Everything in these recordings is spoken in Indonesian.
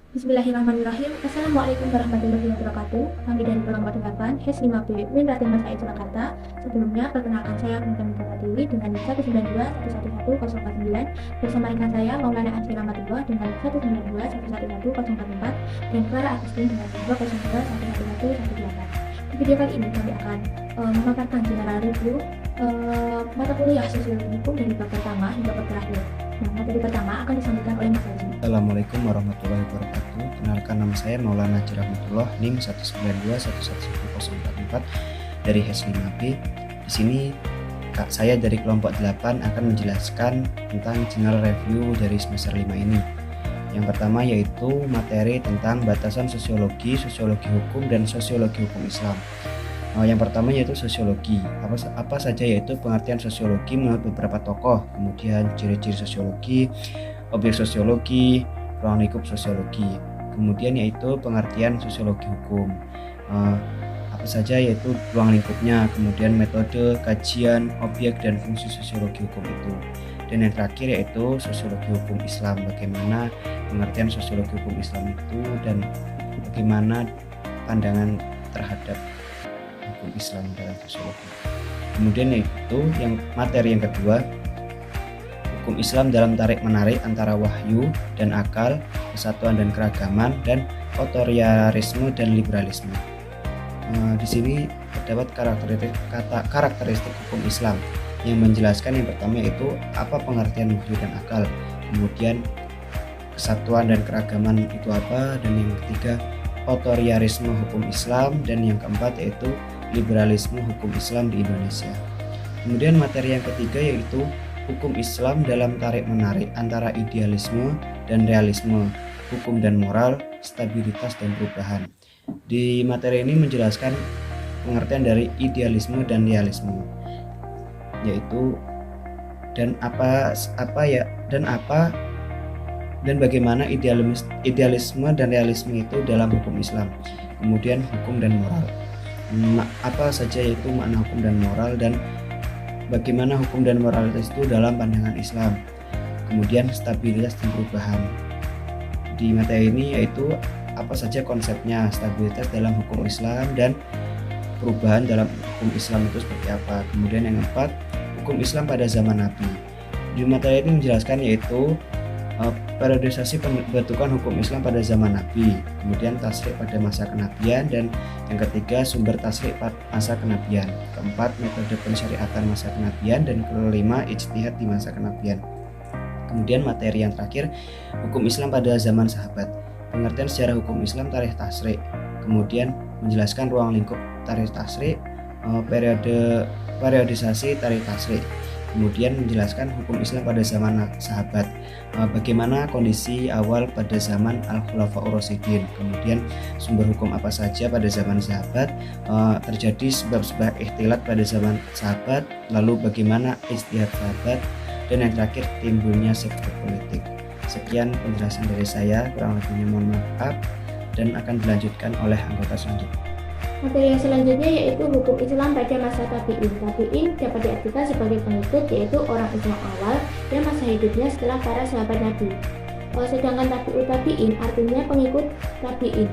Bismillahirrahmanirrahim. Assalamualaikum warahmatullahi wabarakatuh. Kami dari kelompok 8 HES 5B UIN Raden Mas Said Surakarta. Sebelumnya perkenalkan saya Bintang Pratatiwi dengan 192 111 049 bersama rekan saya Maulana Ansyi Rahmatullah dengan 192 111 044 dan Clara Agustin dengan 202 111 118. Di video kali ini kami akan memaparkan general review mata kuliah sosiologi hukum dari bab pertama hingga bab terakhir. Nah, materi pertama akan disampaikan oleh Mas Haji. Assalamualaikum warahmatullahi wabarakatuh. Kenalkan, nama saya Maulana Ansyi Rahmatullah, NIM 192111044 dari HES 5B. Di sini saya dari kelompok 8 akan menjelaskan tentang general review dari semester 5 ini. Yang pertama yaitu materi tentang batasan sosiologi, sosiologi hukum, dan sosiologi hukum Islam. Yang pertama yaitu sosiologi. Apa saja yaitu pengertian sosiologi menurut beberapa tokoh, kemudian ciri-ciri sosiologi, objek sosiologi, ruang lingkup sosiologi. Kemudian yaitu pengertian sosiologi hukum. Apa saja yaitu ruang lingkupnya, kemudian metode, kajian, objek, dan fungsi sosiologi hukum itu. Dan yang terakhir yaitu sosiologi hukum Islam, bagaimana pengertian sosiologi hukum Islam itu dan bagaimana pandangan terhadap hukum Islam dalam sosiologi. Kemudian yaitu yang materi yang kedua, hukum Islam dalam tarik-menarik antara wahyu dan akal, kesatuan dan keragaman, dan otoritarisme dan liberalisme. Di sini terdapat karakteristik hukum Islam yang menjelaskan. Yang pertama yaitu apa pengertian wahyu dan akal, kemudian kesatuan dan keragaman itu apa, dan yang ketiga otoritarisme hukum Islam, dan yang keempat yaitu liberalisme hukum Islam di Indonesia. Kemudian materi yang ketiga yaitu hukum Islam dalam tarik-menarik antara idealisme dan realisme, hukum dan moral, stabilitas dan perubahan. Di materi ini menjelaskan pengertian dari idealisme dan realisme, yaitu dan bagaimana idealisme dan realisme itu dalam hukum Islam. Kemudian hukum dan moral, apa saja yaitu makna hukum dan moral, dan bagaimana hukum dan moralitas itu dalam pandangan Islam. Kemudian stabilitas dan perubahan. Di materi ini yaitu apa saja konsepnya stabilitas dalam hukum Islam dan perubahan dalam hukum Islam itu seperti apa. Kemudian yang keempat, hukum Islam pada zaman Nabi. Di materi ini menjelaskan yaitu periodisasi pembentukan hukum Islam pada zaman Nabi, kemudian tasrik pada masa kenabian, dan yang ketiga sumber tasrik pada masa kenabian, keempat metode pensyariatan masa kenabian, dan kelima ijtihad di masa kenabian. Kemudian materi yang terakhir, hukum Islam pada zaman sahabat, pengertian sejarah hukum Islam tarikh tasrik, kemudian menjelaskan ruang lingkup tarikh tasrik, periodisasi tarikh tasrik, kemudian menjelaskan hukum Islam pada zaman sahabat, bagaimana kondisi awal pada zaman Al-Khulafaur Rasyidin, kemudian sumber hukum apa saja pada zaman sahabat, terjadi sebab-sebab ikhtilat pada zaman sahabat, lalu bagaimana ijtihad sahabat, dan yang terakhir timbulnya sektor politik. Sekian penjelasan dari saya, kurang lebihnya mohon maaf, dan akan dilanjutkan oleh anggota selanjutnya. Materi yang selanjutnya yaitu hukum Islam pada masa tabi'in. Tabi'in dapat diartikan sebagai pengikut, yaitu orang Islam awal dan masa hidupnya setelah para sahabat Nabi. Sedangkan tabi'ut tabi'in artinya pengikut tabi'in.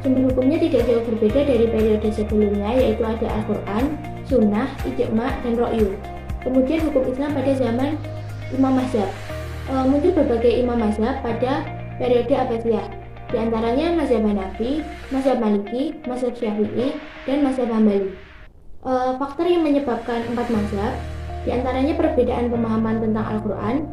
Sumber hukumnya tidak jauh berbeda dari periode sebelumnya, yaitu ada Al-Quran, Sunnah, Ijma', dan Ro'yu. Kemudian hukum Islam pada zaman Imam Mazhab. Muncul berbagai imam mazhab pada periode Abbasiyah. Di antaranya mazhab Hanafi, mazhab Maliki, mazhab Syafi'i, dan mazhab Hambali. Faktor yang menyebabkan 4 mazhab, di antaranya perbedaan pemahaman tentang Al-Quran,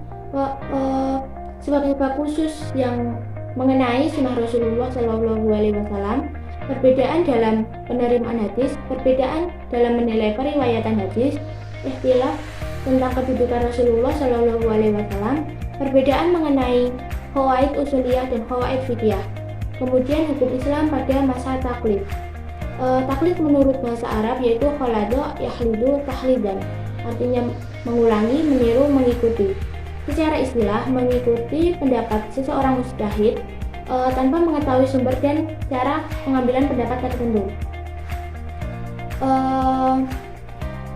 sebab-sebab khusus yang mengenai sunnah Rasulullah SAW, perbedaan dalam penerimaan hadis, perbedaan dalam menilai periwayatan hadis, ikhtilaf tentang kedudukan Rasulullah SAW, perbedaan mengenai qawaid usuliyah dan qawaid fiqhiyah. Kemudian hukum Islam pada masa taklid. Taklid menurut bahasa Arab yaitu khalada yakhlidu tahlidan, artinya mengulangi, meniru, mengikuti. Secara istilah mengikuti pendapat seseorang mujtahid tanpa mengetahui sumber dan cara pengambilan pendapat tertentu.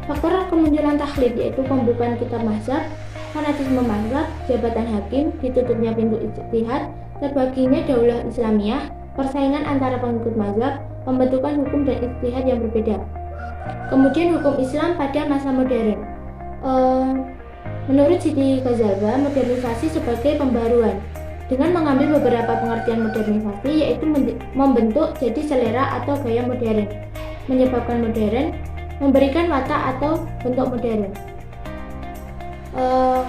Faktor kemunculan taklid yaitu pembukaan kitab mazhab, fanatisme mazhab, jabatan hakim, ditutupnya pintu ijtihad, terbaginya daulah Islamiyah, persaingan antara pengikut mazhab, pembentukan hukum dan ijtihad yang berbeda. Kemudian hukum Islam pada masa modern. Menurut Siti Ghazalba, modernisasi sebagai pembaruan dengan mengambil beberapa pengertian modernisasi, yaitu membentuk jadi selera atau gaya modern, menyebabkan modern, memberikan watak atau bentuk modern.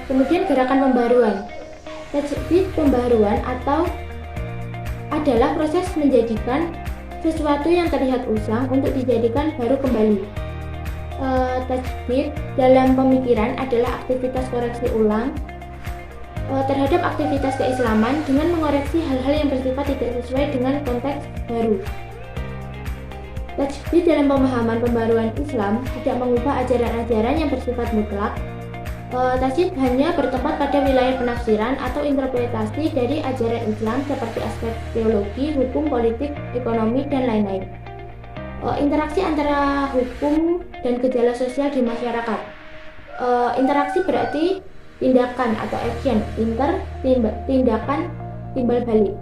Kemudian gerakan pembaruan. Tajdid pembaruan atau adalah proses menjadikan sesuatu yang terlihat usang untuk dijadikan baru kembali. Tajdid dalam pemikiran adalah aktivitas koreksi ulang terhadap aktivitas keislaman dengan mengoreksi hal-hal yang bersifat tidak sesuai dengan konteks baru. Tajdid dalam pemahaman pembaruan Islam tidak mengubah ajaran-ajaran yang bersifat mutlak. Tajdid hanya bertempat pada wilayah penafsiran atau interpretasi dari ajaran Islam seperti aspek teologi, hukum, politik, ekonomi, dan lain-lain. Interaksi antara hukum dan gejala sosial di masyarakat. Interaksi berarti tindakan atau action, tindakan timbal balik.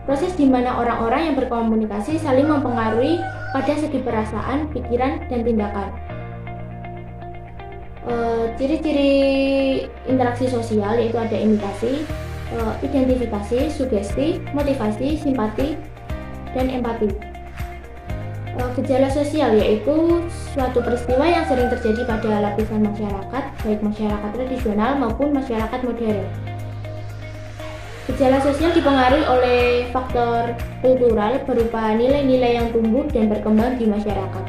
Proses di mana orang-orang yang berkomunikasi saling mempengaruhi pada segi perasaan, pikiran, dan tindakan. Ciri-ciri interaksi sosial yaitu ada imitasi, identifikasi, sugesti, motivasi, simpati, dan empati. Gejala sosial yaitu suatu peristiwa yang sering terjadi pada lapisan masyarakat, baik masyarakat tradisional maupun masyarakat modern. Gejala sosial dipengaruhi oleh faktor kultural berupa nilai-nilai yang tumbuh dan berkembang di masyarakat.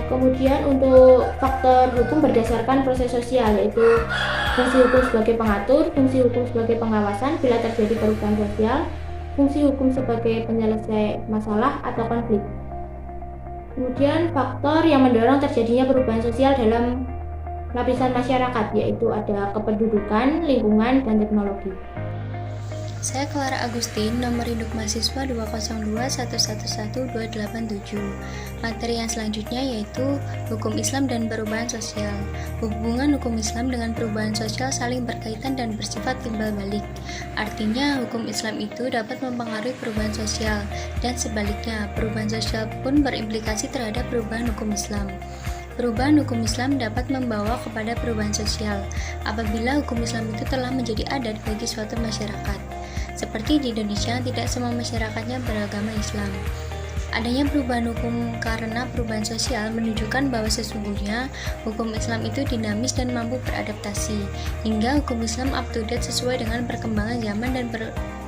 Kemudian untuk faktor hukum berdasarkan proses sosial yaitu fungsi hukum sebagai pengatur, fungsi hukum sebagai pengawasan bila terjadi perubahan sosial, fungsi hukum sebagai penyelesai masalah atau konflik. Kemudian faktor yang mendorong terjadinya perubahan sosial dalam lapisan masyarakat yaitu ada kependudukan, lingkungan, dan teknologi. Saya Clara Agustin, nomor induk mahasiswa 202111287. Materi yang selanjutnya yaitu Hukum Islam dan Perubahan Sosial. Hubungan hukum Islam dengan perubahan sosial saling berkaitan dan bersifat timbal balik. Artinya, hukum Islam itu dapat mempengaruhi perubahan sosial, dan sebaliknya, perubahan sosial pun berimplikasi terhadap perubahan hukum Islam. Perubahan hukum Islam dapat membawa kepada perubahan sosial apabila hukum Islam itu telah menjadi adat bagi suatu masyarakat. Seperti di Indonesia, tidak semua masyarakatnya beragama Islam. Adanya perubahan hukum karena perubahan sosial menunjukkan bahwa sesungguhnya hukum Islam itu dinamis dan mampu beradaptasi, hingga hukum Islam up to date sesuai dengan perkembangan zaman dan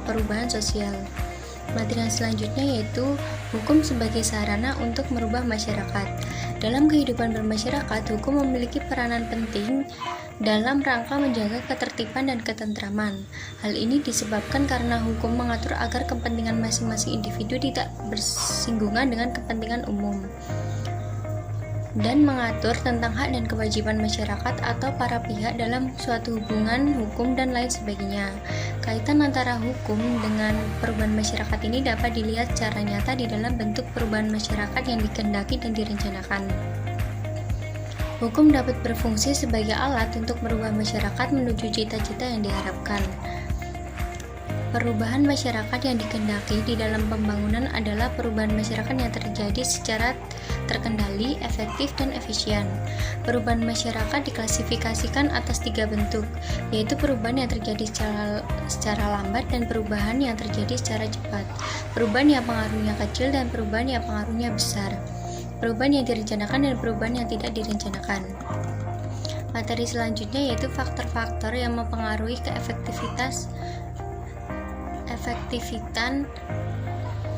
perubahan sosial. Materi yang selanjutnya yaitu hukum sebagai sarana untuk merubah masyarakat. Dalam kehidupan bermasyarakat, hukum memiliki peranan penting dalam rangka menjaga ketertiban dan ketentraman. Hal ini disebabkan karena hukum mengatur agar kepentingan masing-masing individu tidak bersinggungan dengan kepentingan umum, dan mengatur tentang hak dan kewajiban masyarakat atau para pihak dalam suatu hubungan hukum dan lain sebagainya. Kaitan antara hukum dengan perubahan masyarakat ini dapat dilihat secara nyata di dalam bentuk perubahan masyarakat yang dikehendaki dan direncanakan. Hukum dapat berfungsi sebagai alat untuk merubah masyarakat menuju cita-cita yang diharapkan. Perubahan masyarakat yang dikehendaki di dalam pembangunan adalah perubahan masyarakat yang terjadi secara terkendali, efektif, dan efisien. Perubahan masyarakat diklasifikasikan atas 3 bentuk, yaitu perubahan yang terjadi secara lambat dan perubahan yang terjadi secara cepat, perubahan yang pengaruhnya kecil dan perubahan yang pengaruhnya besar, perubahan yang direncanakan dan perubahan yang tidak direncanakan. Materi selanjutnya yaitu faktor-faktor yang mempengaruhi keefektifan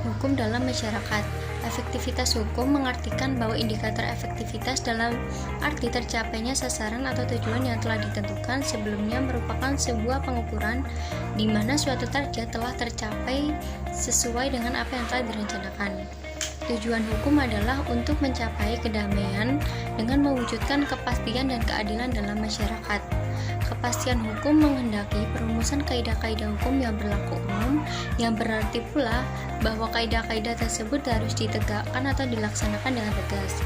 hukum dalam masyarakat. Efektivitas hukum mengartikan bahwa indikator efektivitas dalam arti tercapainya sasaran atau tujuan yang telah ditentukan sebelumnya merupakan sebuah pengukuran di mana suatu target telah tercapai sesuai dengan apa yang telah direncanakan. Tujuan hukum adalah untuk mencapai kedamaian dengan mewujudkan kepastian dan keadilan dalam masyarakat. Kepastian hukum menghendaki perumusan kaidah-kaidah hukum yang berlaku umum, yang berarti pula bahwa kaidah-kaidah tersebut harus ditegakkan atau dilaksanakan dengan tegas.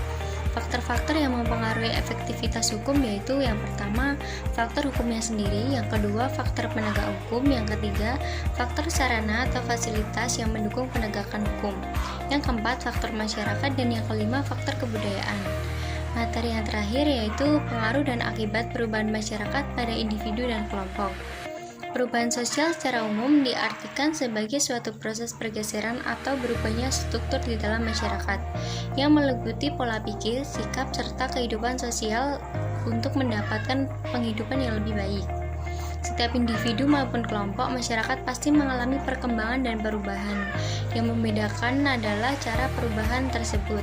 Faktor-faktor yang mempengaruhi efektivitas hukum yaitu yang pertama, faktor hukumnya sendiri, yang kedua, faktor penegak hukum, yang ketiga, faktor sarana atau fasilitas yang mendukung penegakan hukum, yang keempat, faktor masyarakat, dan yang kelima, faktor kebudayaan. Materi yang terakhir yaitu pengaruh dan akibat perubahan masyarakat pada individu dan kelompok. Perubahan sosial secara umum diartikan sebagai suatu proses pergeseran atau berubahnya struktur di dalam masyarakat yang meliputi pola pikir, sikap, serta kehidupan sosial untuk mendapatkan penghidupan yang lebih baik. Setiap individu maupun kelompok masyarakat pasti mengalami perkembangan dan perubahan. Yang membedakan adalah cara perubahan tersebut.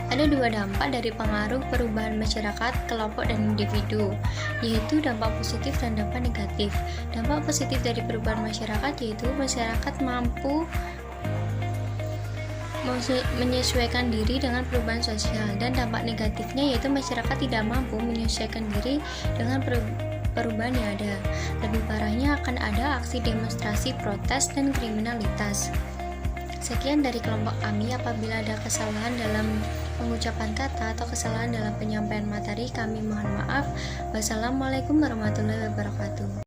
Ada dua dampak dari pengaruh perubahan masyarakat, kelompok, dan individu, yaitu dampak positif dan dampak negatif. Dampak positif dari perubahan masyarakat yaitu masyarakat mampu menyesuaikan diri dengan perubahan sosial, dan dampak negatifnya yaitu masyarakat tidak mampu menyesuaikan diri dengan perubahan yang ada. Lebih parahnya akan ada aksi demonstrasi, protes, dan kriminalitas. Sekian dari kelompok kami. Apabila ada kesalahan dalam pengucapan kata atau kesalahan dalam penyampaian materi, kami mohon maaf. Wassalamualaikum warahmatullahi wabarakatuh.